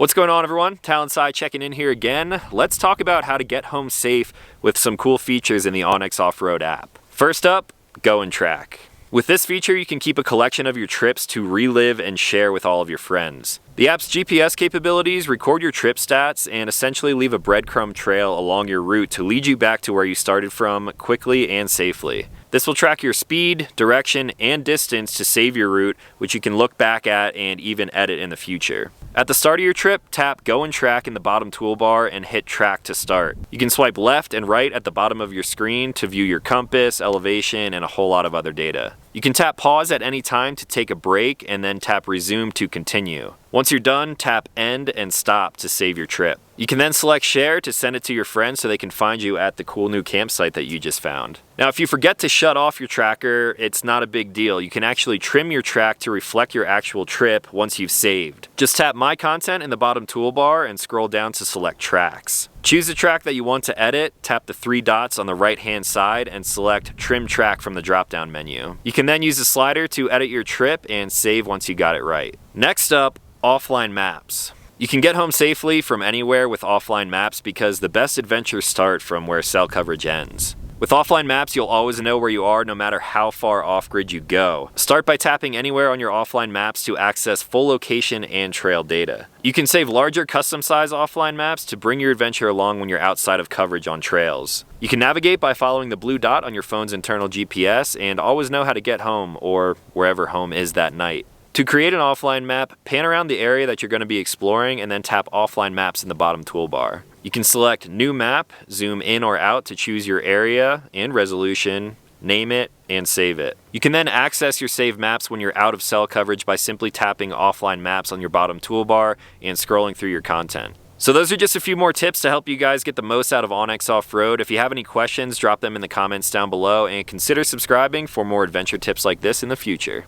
What's going on, everyone? Talon Sei checking in here again. Let's talk about how to get home safe with some cool features in the onX Offroad app. First up, Go and Track. With this feature, you can keep a collection of your trips to relive and share with all of your friends. The app's GPS capabilities record your trip stats and essentially leave a breadcrumb trail along your route to lead you back to where you started from quickly and safely. This will track your speed, direction, and distance to save your route, which you can look back at and even edit in the future. At the start of your trip, tap Go and Track in the bottom toolbar and hit Track to start. You can swipe left and right at the bottom of your screen to view your compass, elevation, and a whole lot of other data. You can tap Pause at any time to take a break and then tap Resume to continue. Once you're done, tap End and Stop to save your trip. You can then select Share to send it to your friends so they can find you at the cool new campsite that you just found. Now, if you forget to shut off your tracker, it's not a big deal. You can actually trim your track to reflect your actual trip once you've saved. Just tap My Content in the bottom toolbar and scroll down to select Tracks. Choose the track that you want to edit, tap the three dots on the right-hand side, and select Trim Track from the drop-down menu. You can then use the slider to edit your trip and save once you got it right. Next up, Offline Maps. You can get home safely from anywhere with offline maps because the best adventures start from where cell coverage ends. With offline maps, you'll always know where you are no matter how far off-grid you go. Start by tapping anywhere on your offline maps to access full location and trail data. You can save larger custom-size offline maps to bring your adventure along when you're outside of coverage on trails. You can navigate by following the blue dot on your phone's internal GPS and always know how to get home or wherever home is that night. To create an offline map, pan around the area that you're going to be exploring and then tap Offline Maps in the bottom toolbar. You can select New Map, zoom in or out to choose your area and resolution, name it, and save it. You can then access your saved maps when you're out of cell coverage by simply tapping Offline Maps on your bottom toolbar and scrolling through your content. So those are just a few more tips to help you guys get the most out of onX Offroad. If you have any questions, drop them in the comments down below and consider subscribing for more adventure tips like this in the future.